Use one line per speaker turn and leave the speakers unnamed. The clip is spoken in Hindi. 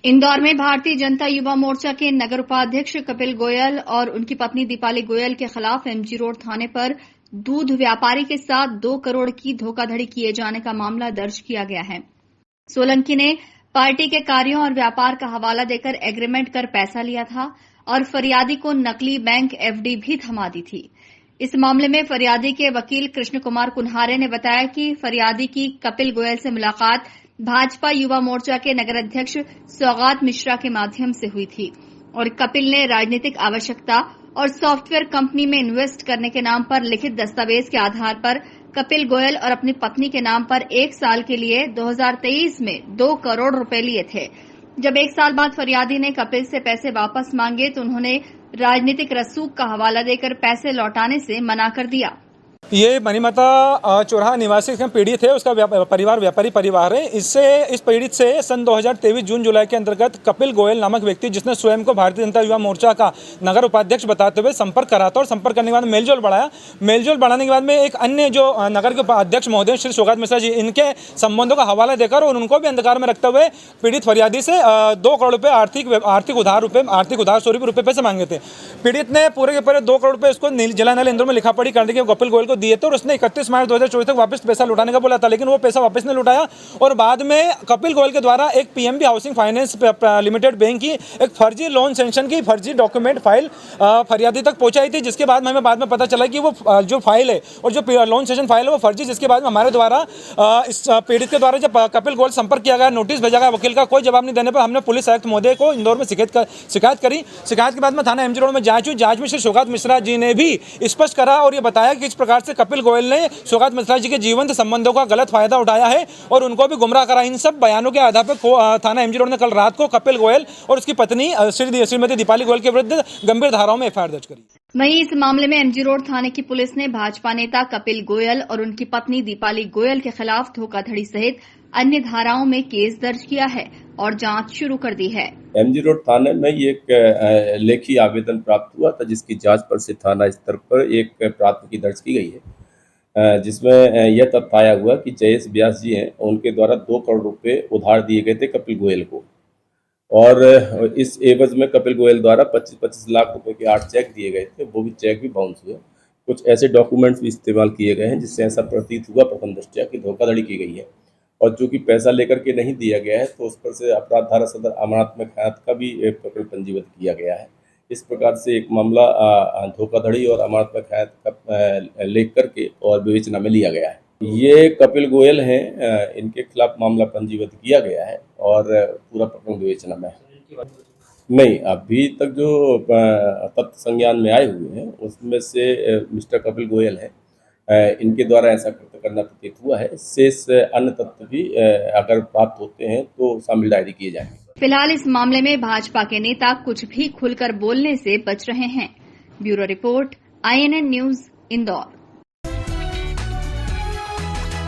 इंदौर में भारतीय जनता युवा मोर्चा के नगर उपाध्यक्ष कपिल गोयल और उनकी पत्नी दीपाली गोयल के खिलाफ एमजी रोड थाने पर दूध व्यापारी के साथ 2 करोड़ की धोखाधड़ी किए जाने का मामला दर्ज किया गया है। सोलंकी ने पार्टी के कार्यों और व्यापार का हवाला देकर एग्रीमेंट कर पैसा लिया था और फरियादी को नकली बैंक एफडी भी थमा दी थी। इस मामले में फरियादी के वकील कृष्ण कुमार कुन्हारे ने बताया कि फरियादी की कपिल गोयल से मुलाकात भाजपा युवा मोर्चा के नगर अध्यक्ष सौगात मिश्रा के माध्यम से हुई थी और कपिल ने राजनीतिक आवश्यकता और सॉफ्टवेयर कंपनी में इन्वेस्ट करने के नाम पर लिखित दस्तावेज के आधार पर कपिल गोयल और अपनी पत्नी के नाम पर 1 साल के लिए 2023 में 2 करोड़ रुपए लिए थे। जब 1 साल बाद फरियादी ने कपिल से पैसे वापस मांगे तो उन्होंने राजनीतिक रसूख का हवाला देकर पैसे लौटाने से मना कर दिया।
ये मनीमाता चौराहा निवासी पीड़ित है, उसका परिवार व्यापारी परिवार है। इस पीड़ित से सन 2023 जून जुलाई के अंतर्गत कपिल गोयल नामक व्यक्ति, जिसने स्वयं को भारतीय जनता युवा मोर्चा का नगर उपाध्यक्ष बताते हुए संपर्क करा था और संपर्क करने के बाद मेलजोल बढ़ाया। मेलजोल बढ़ाने के बाद में एक अन्य जो नगर के उपाध्यक्ष महोदय श्री सौगात मिश्रा जी, इनके संबंधों का हवाला देकर और उनको भी अंधकार में रखते हुए पीड़ित फरियादी से 2 करोड़ रुपये आर्थिक उधार ₹100 पैसे मांगे थे। पीड़ित ने पूरे के पूरे 2 करोड़ रुपये उसको जिला न्यायालय इंदौर में लिखा पढ़ी करने के कपिल गोयल को दिए थे और उसने 31 मार्च 2024 तक वापस पैसा लौटाने का बोला था, लेकिन वो पैसा वापस नहीं लौटाया। और बाद में कपिल गोयल के द्वारा एक PNB housing finance limited bank की एक फर्जी लोन सेंक्शन की फर्जी डॉक्यूमेंट फाइल फरियादी तक पहुंचाई थी, जिसके बाद में हमें बाद में पता चला कि वो जो फाइल है और जो लोन सेंक्शन फाइल है वो फर्जी, जिसके बाद में हमारे द्वारा इस पीड़ित के द्वारा जब कपिल गोयल संपर्क किया गया, नोटिस भेजा गया, वकील का कोई जवाब नहीं देने पर हमने पुलिस आयुक्त महोदय को इंदौर में शिकायत करी। शिकायत के बाद में थाना एमजी रोड में जांच हुई। जांच में श्री सौगात मिश्रा जी ने भी स्पष्ट करा और ये बताया कि किस प्रकार से कपिल गोयल ने सौगात मिश्रा जी के जीवंत संबंधों का गलत फायदा उठाया है और उनको भी गुमराह करा। इन सब बयानों के आधार पर थाना एमजी रोड ने कल रात को कपिल गोयल और उसकी पत्नी श्रीमती दीपाली गोयल के विरुद्ध गंभीर धाराओं में एफआईआर दर्ज करी।
वहीं इस मामले में एमजी रोड थाने की पुलिस ने भाजपा नेता कपिल गोयल और उनकी पत्नी दीपाली गोयल के खिलाफ धोखाधड़ी सहित अन्य धाराओं में केस दर्ज किया है और जांच शुरू कर दी है।
एमजी रोड थाने में ये एक लेखी आवेदन प्राप्त हुआ था, जिसकी जांच पर से थाना स्तर पर एक प्राथमिकी दर्ज की गई है, जिसमें यह तथ्य पाया हुआ कि जयेश व्यास जी हैं, उनके द्वारा 2 करोड़ रुपए उधार दिए गए थे कपिल गोयल को और इस एवज में कपिल गोयल द्वारा 25-25 लाख रुपए के 8 चेक दिए गए थे। वो भी चेक भी बाउंस हुए। कुछ ऐसे डॉक्यूमेंट्स भी इस्तेमाल किए गए हैं जिससे ऐसा प्रतीत हुआ प्रथम दृष्टया कि धोखाधड़ी की गई है और चूंकि पैसा लेकर के नहीं दिया गया है तो उस पर से अपराध धारा सदर अमानत खयात का भी एक प्रकरण पंजीबद्ध किया गया है। इस प्रकार से एक मामला धोखाधड़ी और अमानत खयात का लेख करके और विवेचना में लिया गया है। ये कपिल गोयल हैं, इनके खिलाफ मामला पंजीबद्ध किया गया है और पूरा प्रकरण विवेचना में है। नहीं, अभी तक जो तथ्य संज्ञान में आए हुए हैं उसमें से मिस्टर कपिल गोयल हैं, इनके द्वारा ऐसा कृत्य करना प्रतीत हुआ है। शेष अन्य तथ्य भी अगर प्राप्त होते हैं तो शामिल डायरी किए जाएंगे।
फिलहाल इस मामले में भाजपा के नेता कुछ भी खुलकर बोलने से बच रहे हैं। Bureau report, INN news, Indore.